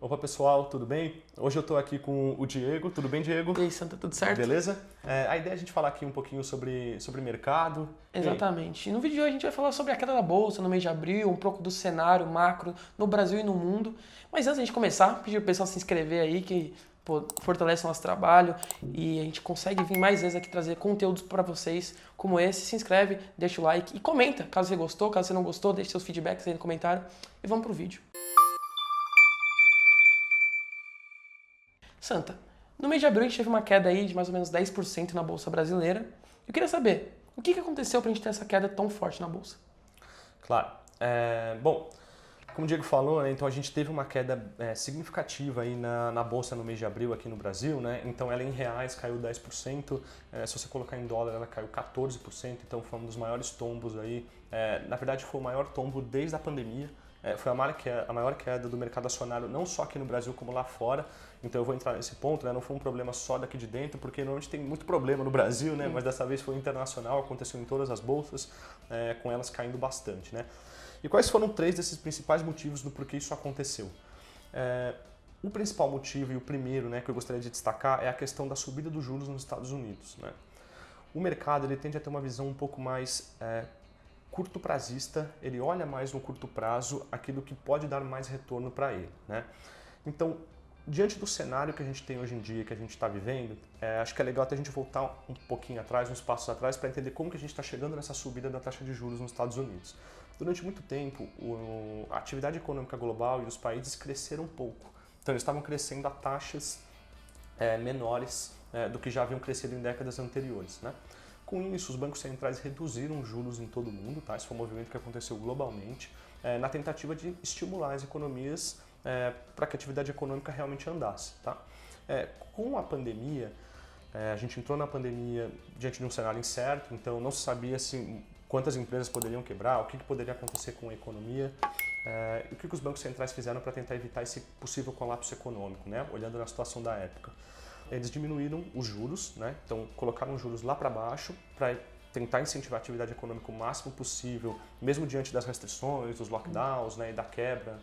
Opa pessoal, tudo bem? Hoje eu estou aqui com o Diego. Tudo bem, Diego? E aí, Santa, tudo certo? Beleza? A ideia é a gente falar aqui um pouquinho sobre mercado. Exatamente. E no vídeo de hoje a gente vai falar sobre a queda da bolsa no mês de abril, um pouco do cenário macro no Brasil e no mundo. Mas antes de a gente começar, pedir pro pessoal se inscrever aí, que fortalece o nosso trabalho e a gente consegue vir mais vezes aqui trazer conteúdos para vocês como esse. Se inscreve, deixa o like e comenta caso você gostou, caso você não gostou, deixe seus feedbacks aí no comentário e vamos pro vídeo. Santa, no mês de abril a gente teve uma queda aí de mais ou menos 10% na bolsa brasileira. Eu queria saber, o que aconteceu para a gente ter essa queda tão forte na bolsa? Claro. Bom, como o Diego falou, né, então a gente teve uma queda significativa aí na bolsa no mês de abril aqui no Brasil, né? Então ela em reais caiu 10%, se você colocar em dólar ela caiu 14%, então foi um dos maiores tombos aí. Na verdade foi o maior tombo desde a pandemia. Foi a maior queda do mercado acionário, não só aqui no Brasil como lá fora. Então eu vou entrar nesse ponto, né? Não foi um problema só daqui de dentro, porque normalmente tem muito problema no Brasil, né? Mas dessa vez foi internacional, aconteceu em todas as bolsas, com elas caindo bastante, né? E quais foram três desses principais motivos do porquê isso aconteceu? O principal motivo e o primeiro, né, que eu gostaria de destacar é a questão da subida dos juros nos Estados Unidos, né? O mercado ele tende a ter uma visão um pouco mais curto prazista, ele olha mais no curto prazo aquilo que pode dar mais retorno para ele, né? Então, diante do cenário que a gente tem hoje em dia, que a gente está vivendo, acho que é legal até a gente voltar um pouquinho atrás, uns passos atrás, para entender como que a gente está chegando nessa subida da taxa de juros nos Estados Unidos. Durante muito tempo, a atividade econômica global e os países cresceram pouco. Então, eles estavam crescendo a taxas menores do que já haviam crescido em décadas anteriores, né? Com isso, os bancos centrais reduziram os juros em todo o mundo, tá? Esse foi um movimento que aconteceu globalmente, na tentativa de estimular as economias para que a atividade econômica realmente andasse, tá? Com a pandemia, a gente entrou na pandemia diante de um cenário incerto, então não se sabia assim, quantas empresas poderiam quebrar, o que poderia acontecer com a economia, e o que os bancos centrais fizeram para tentar evitar esse possível colapso econômico, né? Olhando na situação da época. Eles diminuíram os juros, né? Então colocaram os juros lá para baixo para tentar incentivar a atividade econômica o máximo possível, mesmo diante das restrições, dos lockdowns, né, e da quebra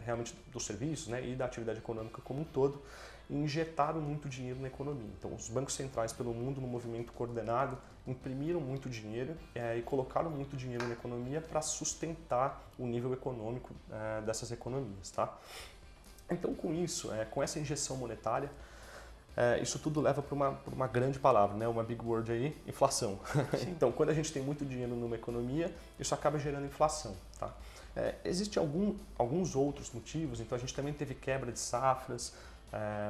realmente dos serviços, né, e da atividade econômica como um todo, e injetaram muito dinheiro na economia. Então os bancos centrais pelo mundo, no movimento coordenado, imprimiram muito dinheiro e colocaram muito dinheiro na economia para sustentar o nível econômico dessas economias, tá? Então com isso, com essa injeção monetária, isso tudo leva para uma grande palavra, né? Uma big word aí, inflação. Então, quando a gente tem muito dinheiro numa economia, isso acaba gerando inflação, tá? Existem alguns outros motivos, então a gente também teve quebra de safras,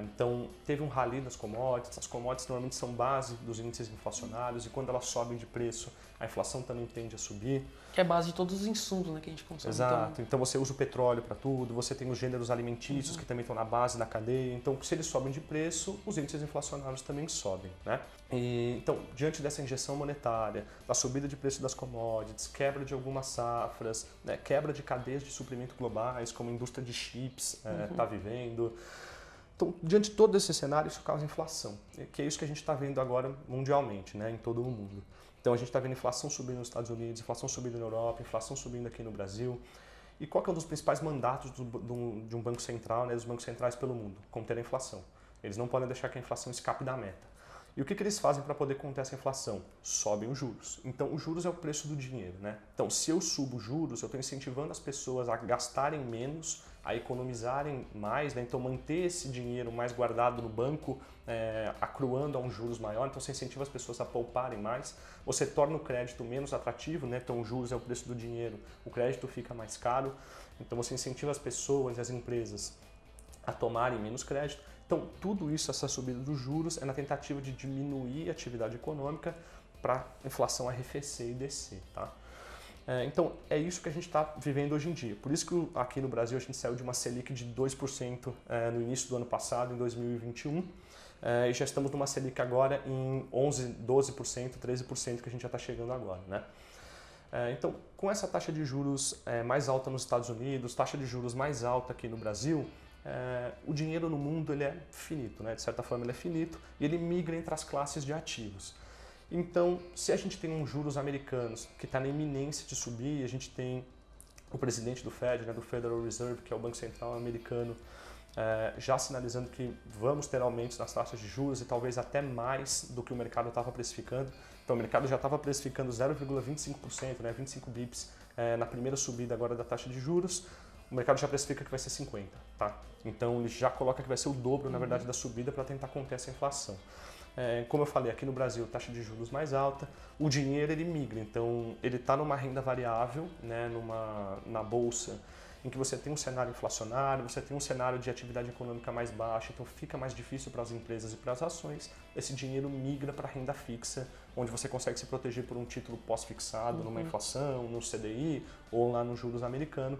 então teve um rally das commodities. As commodities normalmente são base dos índices inflacionários e quando elas sobem de preço, a inflação também tende a subir. Que é a base de todos os insumos, né, que a gente consome. Exato, então você usa o petróleo para tudo, você tem os gêneros alimentícios que também estão na base da cadeia, então se eles sobem de preço, os índices inflacionários também sobem, né? Então, diante dessa injeção monetária, da subida de preço das commodities, quebra de algumas safras, né, quebra de cadeias de suprimento globais, como a indústria de chips está vivendo. Então, diante de todo esse cenário, isso causa inflação, que é isso que a gente está vendo agora mundialmente, né, em todo o mundo. Então a gente está vendo inflação subindo nos Estados Unidos, inflação subindo na Europa, inflação subindo aqui no Brasil. E qual que é um dos principais mandatos de um banco central, né, dos bancos centrais pelo mundo? Conter a inflação. Eles não podem deixar que a inflação escape da meta. E o que eles fazem para poder conter essa inflação? Sobem os juros. Então, os juros é o preço do dinheiro, né? Então, se eu subo os juros, eu estou incentivando as pessoas a gastarem menos, a economizarem mais, né? Então, manter esse dinheiro mais guardado no banco, acruando a um juros maior. Então, você incentiva as pessoas a pouparem mais. Você torna o crédito menos atrativo, né? Então, os juros é o preço do dinheiro, o crédito fica mais caro. Então, você incentiva as pessoas e as empresas a tomarem menos crédito. Então, tudo isso, essa subida dos juros, é na tentativa de diminuir a atividade econômica para a inflação arrefecer e descer, tá? Então, é isso que a gente está vivendo hoje em dia. Por isso que aqui no Brasil a gente saiu de uma Selic de 2% no início do ano passado, em 2021, e já estamos numa Selic agora em 11%, 12%, 13% que a gente já está chegando agora, né? Então, com essa taxa de juros mais alta nos Estados Unidos, taxa de juros mais alta aqui no Brasil, o dinheiro no mundo ele é finito, né? De certa forma ele é finito e ele migra entre as classes de ativos. Então, se a gente tem uns juros americanos que está na iminência de subir, a gente tem o presidente do Fed, né, do Federal Reserve, que é o Banco Central americano, já sinalizando que vamos ter aumentos nas taxas de juros e talvez até mais do que o mercado estava precificando. Então o mercado já estava precificando 0,25%, né, 25 bips na primeira subida agora da taxa de juros. O mercado já precifica que vai ser 50, tá? Então ele já coloca que vai ser o dobro, na verdade, da subida para tentar conter essa inflação. Como eu falei, aqui no Brasil, taxa de juros mais alta, o dinheiro ele migra, então ele está numa renda variável, né, na bolsa, em que você tem um cenário inflacionário, você tem um cenário de atividade econômica mais baixa, então fica mais difícil para as empresas e para as ações. Esse dinheiro migra para a renda fixa, onde você consegue se proteger por um título pós-fixado, numa inflação, no CDI ou lá nos juros americanos.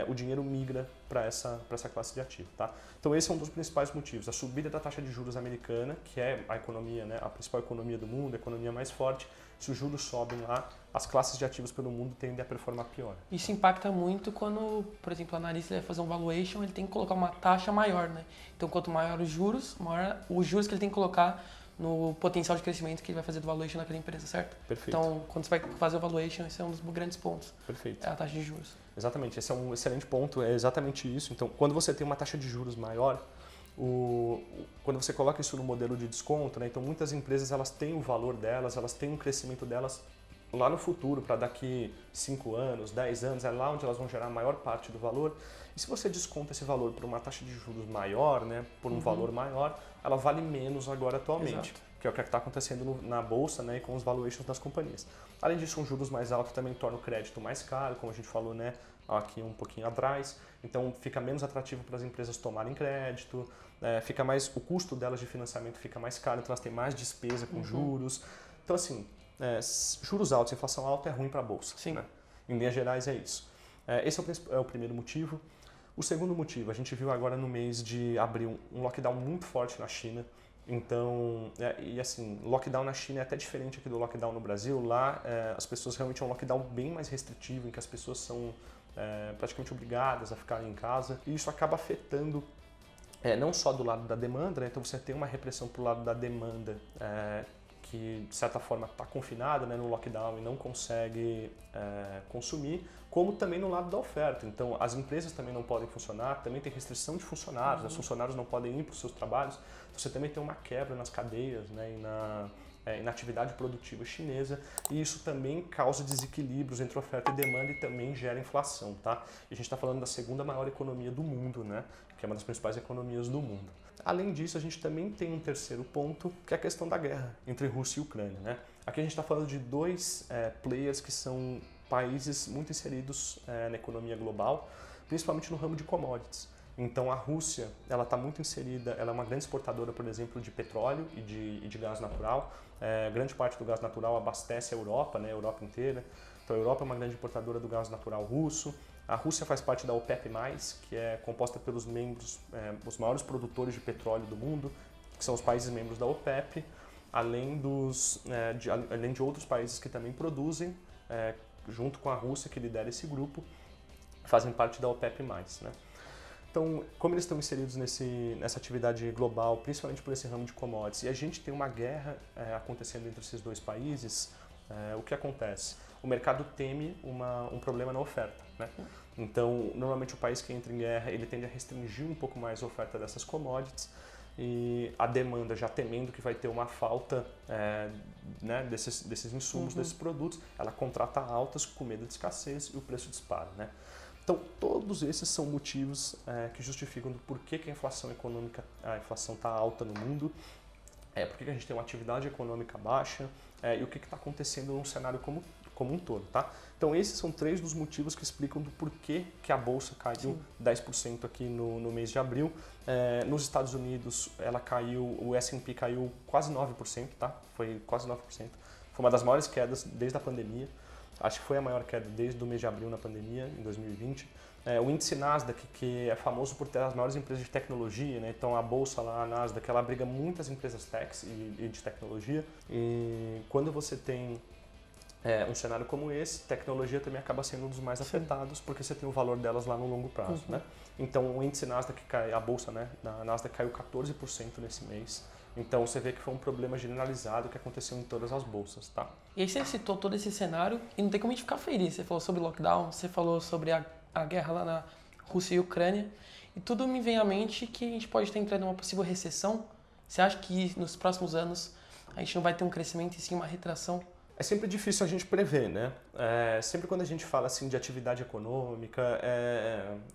O dinheiro migra para essa classe de ativo. Tá? Então esse é um dos principais motivos, a subida da taxa de juros americana, que é a economia, né, a principal economia do mundo, a economia mais forte. Se os juros sobem lá, as classes de ativos pelo mundo tendem a performar pior. Isso impacta muito quando, por exemplo, o analista vai fazer um valuation, ele tem que colocar uma taxa maior, né? Então quanto maior os juros, maior os juros que ele tem que colocar no potencial de crescimento que ele vai fazer do valuation naquela empresa, certo? Perfeito. Então, quando você vai fazer o valuation, esse é um dos grandes pontos. Perfeito. É a taxa de juros. Exatamente, esse é um excelente ponto, é exatamente isso. Então, quando você tem uma taxa de juros maior, quando você coloca isso no modelo de desconto, né, então muitas empresas elas têm o valor delas, elas têm um crescimento delas lá no futuro, para daqui 5 anos, 10 anos, é lá onde elas vão gerar a maior parte do valor. E se você desconta esse valor por uma taxa de juros maior, né, por um valor maior, ela vale menos agora atualmente. Exato. Que é o que está acontecendo na bolsa, né, e com os valuations das companhias. Além disso, um juros mais alto também torna o crédito mais caro, como a gente falou, né, aqui um pouquinho atrás. Então fica menos atrativo para as empresas tomarem crédito, fica mais, o custo delas de financiamento fica mais caro, então elas têm mais despesa com juros. Então assim, juros altos, inflação alta é ruim para a bolsa. Sim. Né? Em linhas gerais é isso. Esse é o primeiro motivo. O segundo motivo, a gente viu agora no mês de abril um lockdown muito forte na China. Então, e assim, lockdown na China é até diferente aqui do lockdown no Brasil. Lá, as pessoas realmente é um lockdown bem mais restritivo, em que as pessoas são praticamente obrigadas a ficarem em casa. E isso acaba afetando não só do lado da demanda, né? Então você tem uma repressão para o lado da demanda que, de certa forma, está confinada, né, no lockdown e não consegue consumir, como também no lado da oferta. Então, as empresas também não podem funcionar, também tem restrição de funcionários, os funcionários não podem ir para os seus trabalhos. Você também tem uma quebra nas cadeias, né, e na atividade produtiva chinesa, e isso também causa desequilíbrios entre oferta e demanda e também gera inflação. Tá? E a gente está falando da segunda maior economia do mundo, né, que é uma das principais economias do mundo. Além disso, a gente também tem um terceiro ponto, que é a questão da guerra entre Rússia e Ucrânia. Né? Aqui a gente está falando de dois players que são países muito inseridos na economia global, principalmente no ramo de commodities. Então a Rússia ela está muito inserida, ela é uma grande exportadora, por exemplo, de petróleo e de gás natural. Grande parte do gás natural abastece a Europa, né, a Europa inteira. Então a Europa é uma grande importadora do gás natural russo. A Rússia faz parte da OPEP+, que é composta pelos membros, os maiores produtores de petróleo do mundo, que são os países membros da OPEP, além de outros países que também produzem, junto com a Rússia, que lidera esse grupo, fazem parte da OPEP+. Né? Então, como eles estão inseridos nessa atividade global, principalmente por esse ramo de commodities, e a gente tem uma guerra acontecendo entre esses dois países, o que acontece? O mercado teme um problema na oferta. Né? Então, normalmente o país que entra em guerra, ele tende a restringir um pouco mais a oferta dessas commodities, e a demanda, já temendo que vai ter uma falta né, desses insumos, desses produtos, ela contrata altas com medo de escassez e o preço dispara. Né? Então, todos esses são motivos que justificam do porquê que a inflação está alta no mundo, por que a gente tem uma atividade econômica baixa e o que está acontecendo num cenário como um todo. Tá? Então, esses são 3 dos motivos que explicam do porquê que a Bolsa caiu 10% aqui no mês de abril. Nos Estados Unidos, o S&P caiu quase 9%, tá? Foi quase 9%. Foi uma das maiores quedas desde a pandemia. Acho que foi a maior queda desde o mês de abril na pandemia, em 2020. O índice Nasdaq, que é famoso por ter as maiores empresas de tecnologia, né? Então a bolsa lá, a Nasdaq, ela abriga muitas empresas techs e de tecnologia. E quando você tem um cenário como esse, tecnologia também acaba sendo um dos mais afetados, porque você tem o valor delas lá no longo prazo, né? Então o índice Nasdaq a bolsa, né, na Nasdaq caiu 14% nesse mês. Então você vê que foi um problema generalizado que aconteceu em todas as bolsas, tá? E aí você citou todo esse cenário e não tem como a gente ficar feliz. Você falou sobre lockdown, você falou sobre a guerra lá na Rússia e Ucrânia, e tudo me vem à mente que a gente pode estar entrando em uma possível recessão. Você acha que nos próximos anos a gente não vai ter um crescimento e sim uma retração? É sempre difícil a gente prever, né? Sempre quando a gente fala assim de atividade econômica,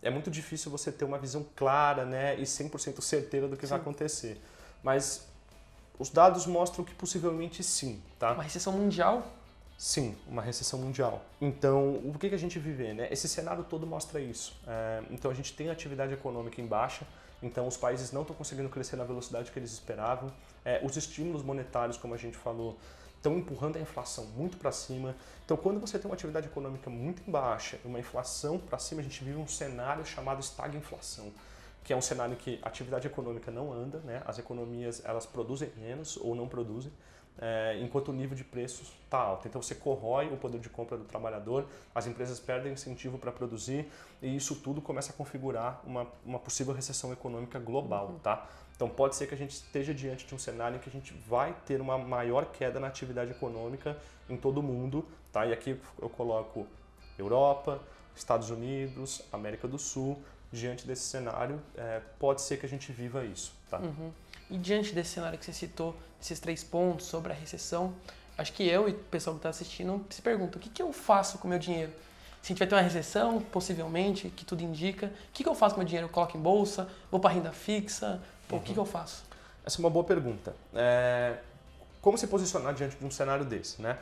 é muito difícil você ter uma visão clara, né, e 100% certeira do que vai acontecer. Mas os dados mostram que possivelmente sim, tá? Uma recessão mundial? Sim, uma recessão mundial. Então, o que a gente vive, né? Esse cenário todo mostra isso. Então, a gente tem atividade econômica em baixa, então os países não estão conseguindo crescer na velocidade que eles esperavam. Os estímulos monetários, como a gente falou, estão empurrando a inflação muito para cima. Então, quando você tem uma atividade econômica muito em baixa e uma inflação para cima, a gente vive um cenário chamado estagflação, que é um cenário em que a atividade econômica não anda, né? As economias elas produzem menos ou não produzem, enquanto o nível de preços está alto. Então você corrói o poder de compra do trabalhador, as empresas perdem incentivo para produzir e isso tudo começa a configurar uma possível recessão econômica global, tá? Então pode ser que a gente esteja diante de um cenário em que a gente vai ter uma maior queda na atividade econômica em todo o mundo, tá? E aqui eu coloco Europa, Estados Unidos, América do Sul. Diante desse cenário, pode ser que a gente viva isso, tá? E diante desse cenário que você citou, esses 3 pontos sobre a recessão, acho que eu e o pessoal que está assistindo se pergunta, o que eu faço com o meu dinheiro? Se a gente vai ter uma recessão, possivelmente, que tudo indica, o que eu faço com o meu dinheiro? Eu coloco em bolsa? Vou para renda fixa? O que eu faço? Essa é uma boa pergunta. Como se posicionar diante de um cenário desse, né?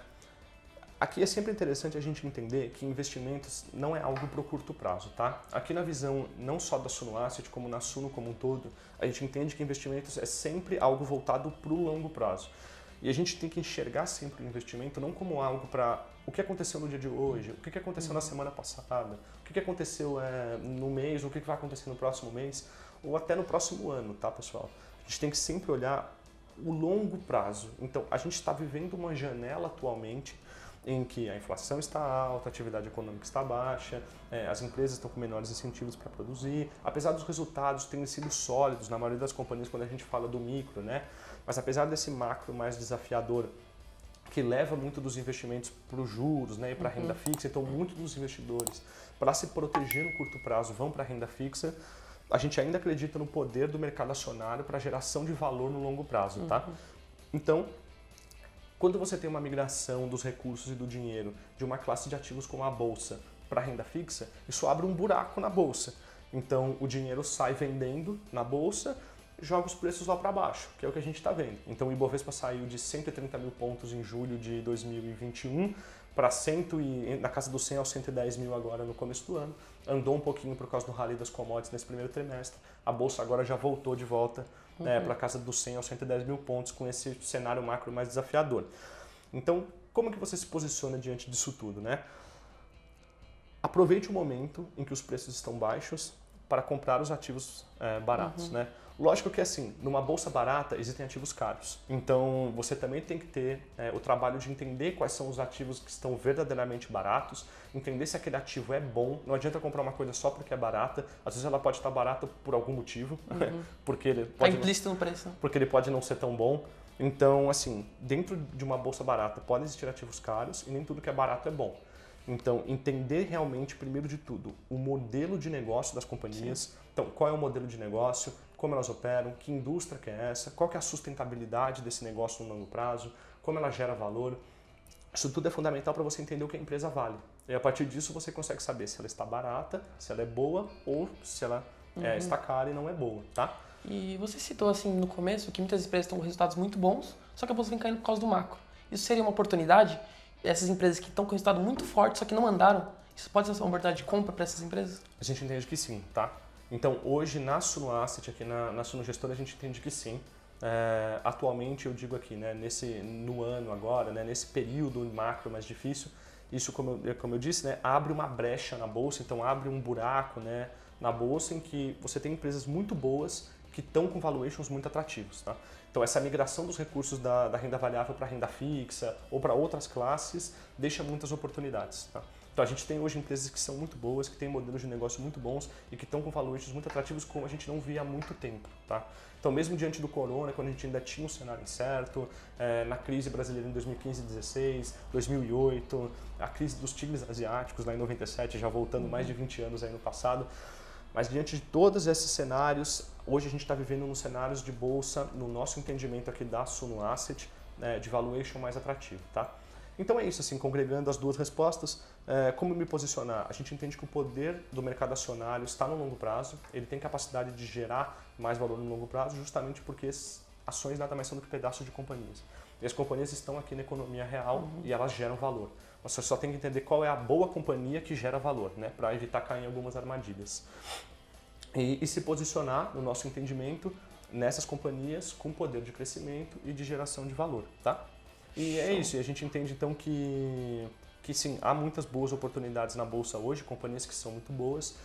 Aqui é sempre interessante a gente entender que investimentos não é algo para o curto prazo, tá? Aqui na visão não só da Suno Asset, como na Suno como um todo, a gente entende que investimentos é sempre algo voltado para o longo prazo. E a gente tem que enxergar sempre o investimento não como algo para o que aconteceu no dia de hoje, o que aconteceu na semana passada, o que aconteceu no mês, o que vai acontecer no próximo mês, ou até no próximo ano, tá, pessoal? A gente tem que sempre olhar o longo prazo. Então, a gente está vivendo uma janela atualmente em que a inflação está alta, a atividade econômica está baixa, as empresas estão com menores incentivos para produzir, apesar dos resultados terem sido sólidos na maioria das companhias quando a gente fala do micro, né? Mas apesar desse macro mais desafiador, que leva muito dos investimentos para os juros, né, e para a renda fixa, então muitos dos investidores, para se proteger no curto prazo, vão para a renda fixa, a gente ainda acredita no poder do mercado acionário para geração de valor no longo prazo, tá? Então, quando você tem uma migração dos recursos e do dinheiro de uma classe de ativos como a bolsa para a renda fixa, isso abre um buraco na bolsa. Então, o dinheiro sai vendendo na bolsa, joga os preços lá para baixo, que é o que a gente está vendo. Então, o Ibovespa saiu de 130 mil pontos em julho de 2021 para na casa dos 100 aos 110 mil agora no começo do ano. Andou um pouquinho por causa do rally das commodities nesse primeiro trimestre. A bolsa agora já voltou de volta para a casa dos 100 aos 110 mil pontos com esse cenário macro mais desafiador. Então, como que você se posiciona diante disso tudo, né? Aproveite o momento em que os preços estão baixos para comprar os ativos baratos, né? Lógico que assim, numa bolsa barata existem ativos caros. Então você também tem que ter o trabalho de entender quais são os ativos que estão verdadeiramente baratos, entender se aquele ativo é bom. Não adianta comprar uma coisa só porque é barata. Às vezes ela pode estar barata por algum motivo, porque ele pode implícito no preço. Porque ele pode não ser tão bom. Então, assim, dentro de uma bolsa barata podem existir ativos caros e nem tudo que é barato é bom. Então, entender realmente, primeiro de tudo, o modelo de negócio das companhias. Sim. Então, qual é o modelo de negócio, como elas operam, que indústria que é essa, qual que é a sustentabilidade desse negócio no longo prazo, como ela gera valor. Isso tudo é fundamental para você entender o que a empresa vale. E a partir disso você consegue saber se ela está barata, se ela é boa ou se ela está cara e não é boa, tá? E você citou assim no começo que muitas empresas estão com resultados muito bons, só que a bolsa vem caindo por causa do macro. Isso seria uma oportunidade? Essas empresas que estão com resultado muito forte, só que não andaram, isso pode ser uma oportunidade de compra para essas empresas? A gente entende que sim, tá? Então, hoje na Suno Asset, aqui na Suno Gestora, a gente entende que sim. Atualmente, eu digo aqui, né, no ano agora, né, nesse período macro mais difícil, isso, como eu disse, né, abre uma brecha na bolsa, então abre um buraco, né, na bolsa em que você tem empresas muito boas que estão com valuations muito atrativos. Tá? Então essa migração dos recursos da renda variável para renda fixa ou para outras classes deixa muitas oportunidades. Tá? Então a gente tem hoje empresas que são muito boas, que têm modelos de negócio muito bons e que estão com valuations muito atrativos como a gente não via há muito tempo. Tá? Então mesmo diante do corona, quando a gente ainda tinha um cenário incerto, na crise brasileira em 2015 e 2016, 2008, a crise dos tigres asiáticos lá em 97, já voltando mais de 20 anos aí no passado, mas diante de todos esses cenários, hoje a gente está vivendo nos cenários de bolsa, no nosso entendimento aqui da Suno Asset, de valuation mais atrativo. Tá? Então é isso, assim, congregando as duas respostas, como me posicionar? A gente entende que o poder do mercado acionário está no longo prazo, ele tem capacidade de gerar mais valor no longo prazo, justamente porque ações nada mais são do que pedaços de companhias. E as companhias estão aqui na economia real e elas geram valor. Você só tem que entender qual é a boa companhia que gera valor, né, para evitar cair em algumas armadilhas. E se posicionar, no nosso entendimento, nessas companhias com poder de crescimento e de geração de valor. Tá? E é isso, e a gente entende então que sim, há muitas boas oportunidades na bolsa hoje, companhias que são muito boas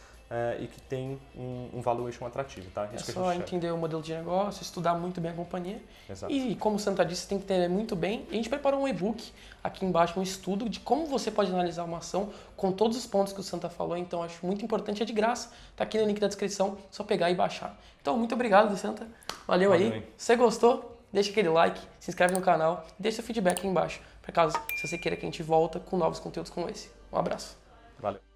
e que têm um valuation atrativo, tá? Isso É que a só gente entender o modelo de negócio, estudar muito bem a companhia. Exato. E como o Santa disse, tem que entender muito bem. A gente preparou um e-book aqui embaixo, um estudo de como você pode analisar uma ação com todos os pontos que o Santa falou. Então, acho muito importante, é de graça. Tá aqui no link da descrição, só pegar e baixar. Então, muito obrigado, Santa. Valeu aí. Se você gostou, deixa aquele like, se inscreve no canal e deixa seu feedback aí embaixo, para caso se você queira que a gente volta com novos conteúdos como esse. Um abraço. Valeu.